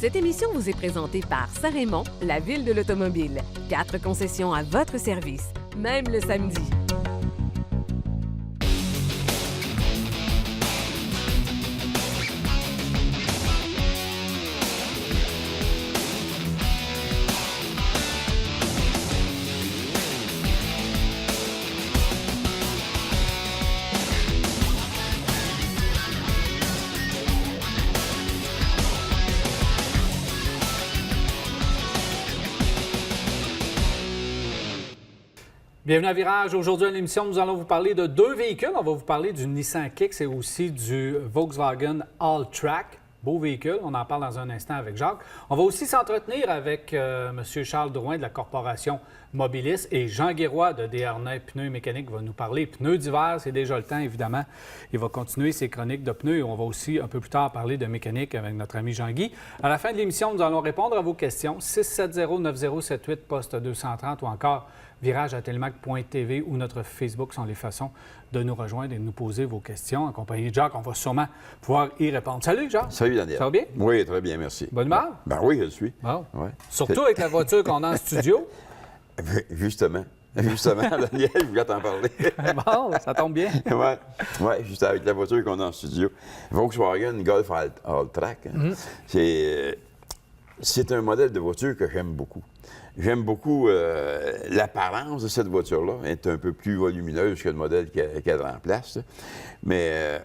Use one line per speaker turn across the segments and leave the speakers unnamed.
Cette émission vous est présentée par Saint-Raymond, la ville de l'automobile. 4 concessions à votre service, même le samedi.
Bienvenue à Virage. Aujourd'hui, à l'émission, nous allons vous parler de 2 véhicules. On va vous parler du Nissan Kicks et aussi du Volkswagen Alltrack. Beau véhicule, on en parle dans un instant avec Jacques. On va aussi s'entretenir avec M. Charles Drouin de la Corporation Mobilis et Jean Guéroy de Desharnais Pneus et Mécanique va nous parler pneus d'hiver. C'est déjà le temps, évidemment. Il va continuer ses chroniques de pneus et on va aussi un peu plus tard parler de mécanique avec notre ami Jean-Guy. À la fin de l'émission, nous allons répondre à vos questions. 670-9078, poste 230 ou encore virage@telmac.tv ou notre Facebook sont les façons de nous rejoindre et de nous poser vos questions. En compagnie de Jacques, on va sûrement pouvoir y répondre. Salut, Jacques.
Salut, Daniel.
Ça va bien?
Oui, très bien, merci.
Bonne humeur?
Ben oui, je le suis.
Bon.
Ouais.
Surtout avec la voiture qu'on a en studio.
Justement, Daniel, je voulais t'en parler.
Bon, ça tombe bien.
Oui, juste avec la voiture qu'on a en studio. Volkswagen Golf Alltrack. C'est un modèle de voiture que j'aime beaucoup. J'aime beaucoup l'apparence de cette voiture-là. Elle est un peu plus volumineuse que le modèle qu'elle remplace. Mais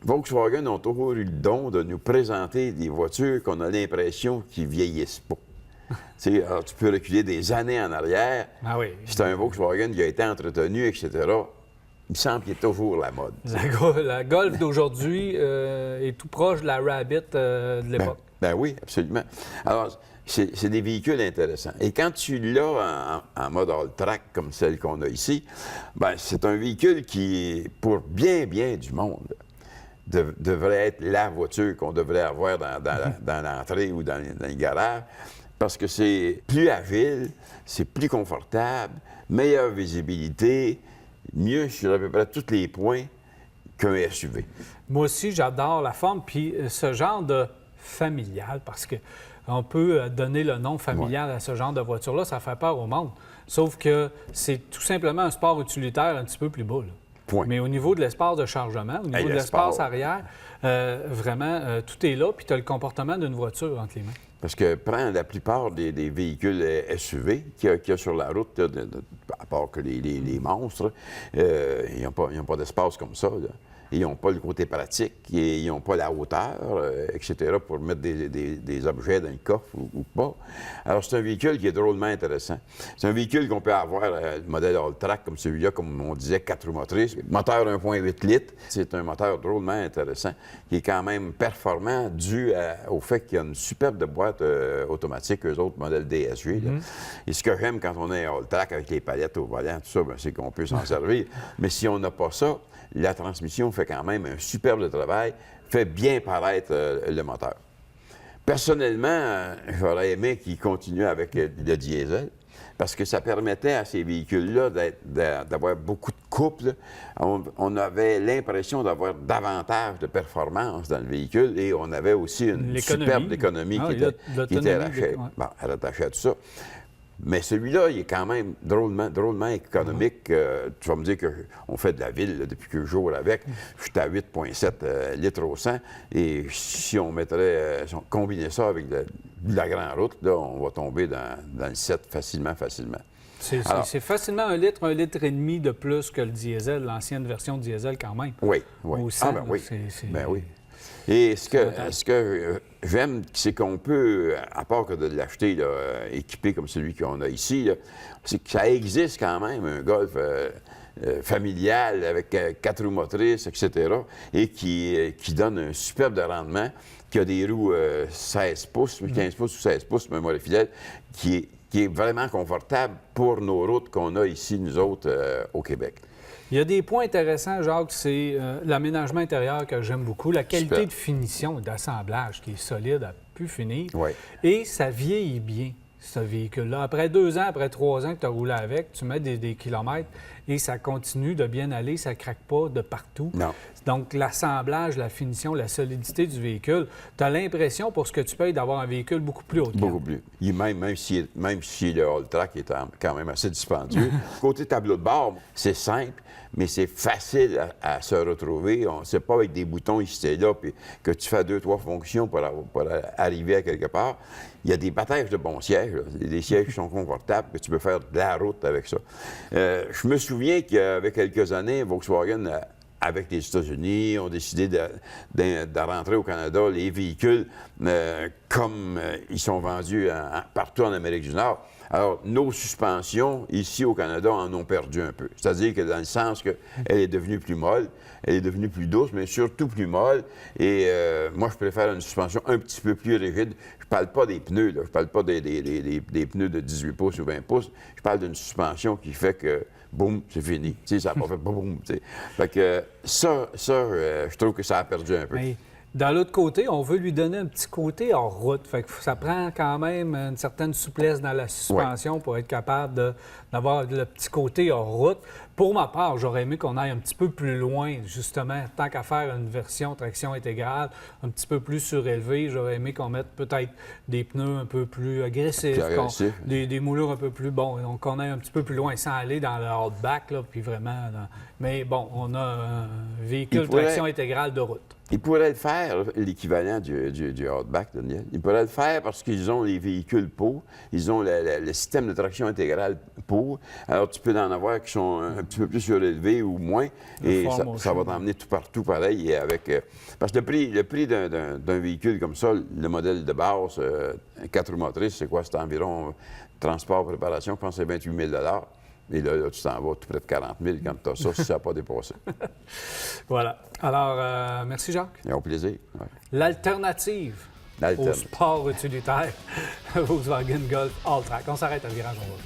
Volkswagen ont toujours eu le don de nous présenter des voitures qu'on a l'impression qu'ils ne vieillissent pas. Alors, tu peux reculer des années en arrière.
Ah oui.
C'est un Volkswagen qui a été entretenu, etc. Il me semble qu'il est toujours la mode.
La Golf d'aujourd'hui est tout proche de la Rabbit de l'époque.
Ben oui, absolument. Alors, c'est des véhicules intéressants. Et quand tu l'as en mode all-track, comme celle qu'on a ici, ben c'est un véhicule qui, pour bien du monde, devrait être la voiture qu'on devrait avoir dans l'entrée ou dans les garages, parce que c'est plus agile, c'est plus confortable, meilleure visibilité, mieux sur à peu près tous les points qu'un SUV.
Moi aussi, j'adore la forme, puis ce genre de familial, parce qu'on peut donner le nom familial à ce genre de voiture-là, ça fait peur au monde. Sauf que c'est tout simplement un sport utilitaire un petit peu plus bas. Là.
Point.
Mais au niveau de l'espace de chargement, au niveau de l'espace arrière, vraiment, tout est là, puis tu as le comportement d'une voiture entre les mains.
Parce que prends la plupart des véhicules SUV qu'il y a sur la route, là, à part que les monstres, ils n'ont pas d'espace comme ça. Là. Ils n'ont pas le côté pratique, ils n'ont pas la hauteur, etc., pour mettre des objets dans le coffre ou pas. Alors, c'est un véhicule qui est drôlement intéressant. C'est un véhicule qu'on peut avoir, le modèle Alltrack, comme celui-là, comme on disait, 4 roues motrices. Moteur 1,8 litres. C'est un moteur drôlement intéressant, qui est quand même performant, dû au fait qu'il y a une superbe boîte automatique, eux autres modèles DSG. Là. Et ce que j'aime quand on est Alltrack avec les palettes au volant, tout ça, bien, c'est qu'on peut s'en servir. Mais si on n'a pas ça, la transmission fait quand même un superbe travail, fait bien paraître le moteur. Personnellement, j'aurais aimé qu'il continue avec le diesel, parce que ça permettait à ces véhicules-là d'avoir beaucoup de couple. On avait l'impression d'avoir davantage de performance dans le véhicule et on avait aussi une superbe économie qui était rattachée à tout ça. Mais celui-là, il est quand même drôlement économique. Tu vas me dire qu'on fait de la ville là, depuis quelques jours avec. Je suis à 8,7 litres au 100. Et si on mettrait, si on combinait ça avec de la grande route, là, on va tomber dans le 7 facilement.
C'est facilement 1 litre et demi de plus que le diesel, l'ancienne version de diesel quand même.
Oui.
Au 100,
oui. Et ce que j'aime, c'est qu'on peut, à part que de l'acheter équipé comme celui qu'on a ici, c'est que ça existe quand même, un Golf familial avec 4 roues motrices, etc., et qui donne un superbe rendement, qui a des roues 16 pouces, 15 pouces ou 16 pouces, mémoire fidèle, qui est vraiment confortable pour nos routes qu'on a ici, nous autres, au Québec.
Il y a des points intéressants, Jacques, c'est l'aménagement intérieur que j'aime beaucoup, la qualité de finition et d'assemblage qui est solide à pu finir.
Oui.
Et ça vieillit bien, ce véhicule-là. Après 2 ans, après 3 ans que tu as roulé avec, tu mets des kilomètres et ça continue de bien aller, ça ne craque pas de partout.
Non.
Donc, l'assemblage, la finition, la solidité du véhicule, tu as l'impression, pour ce que tu payes, d'avoir un véhicule beaucoup plus haut de gamme.
Beaucoup plus. Même si le All-Track est quand même assez dispendieux. Côté tableau de bord, c'est simple, mais c'est facile à se retrouver. C'est pas avec des boutons ici et là, puis que tu fais 2-3 fonctions pour arriver à quelque part. Il y a des batailles de bons sièges, là. Des sièges qui sont confortables, que tu peux faire de la route avec ça. Je me souviens qu'avec quelques années, Volkswagen avec les États-Unis, ont décidé de rentrer au Canada les véhicules comme ils sont vendus partout en Amérique du Nord. Alors, nos suspensions, ici au Canada, en ont perdu un peu. C'est-à-dire que dans le sens qu'elle est devenue plus molle, elle est devenue plus douce, mais surtout plus molle. Et moi, je préfère une suspension un petit peu plus rigide. Je parle pas des pneus, là. Je parle pas des pneus de 18 pouces ou 20 pouces. Je parle d'une suspension qui fait que boum, c'est fini. Tu sais, ça n'a pas fait boum, tu sais. Fait que je trouve que ça a perdu un peu.
Mais dans l'autre côté, on veut lui donner un petit côté hors route. Fait que ça prend quand même une certaine souplesse dans la suspension pour être capable d'avoir le petit côté hors route. Pour ma part, j'aurais aimé qu'on aille un petit peu plus loin, justement, tant qu'à faire une version traction intégrale un petit peu plus surélevée. J'aurais aimé qu'on mette peut-être des pneus un peu plus agressifs, des moulures un peu plus donc qu'on aille un petit peu plus loin sans aller dans le outback, là, puis vraiment... Mais bon, on a un véhicule traction intégrale de route.
Ils pourraient le faire, l'équivalent du Outback, Daniel. Ils pourraient le faire parce qu'ils ont les véhicules pour, ils ont le système de traction intégrale pour. Alors, tu peux en avoir qui sont un petit peu plus surélevés ou moins, et ça va t'emmener tout partout pareil. Et parce que le prix d'un véhicule comme ça, le modèle de base, 4 roues motrices, c'est quoi? C'est environ transport, préparation, je pense que c'est 28 000 Et là, tu t'en vas tout près de 40 000 quand tu as ça, si ça n'a pas dépassé.
Voilà. Alors, merci Jacques.
Et au plaisir. Ouais.
L'alternative au sport utilitaire, Volkswagen Golf All-Track. On s'arrête à Virage, on va.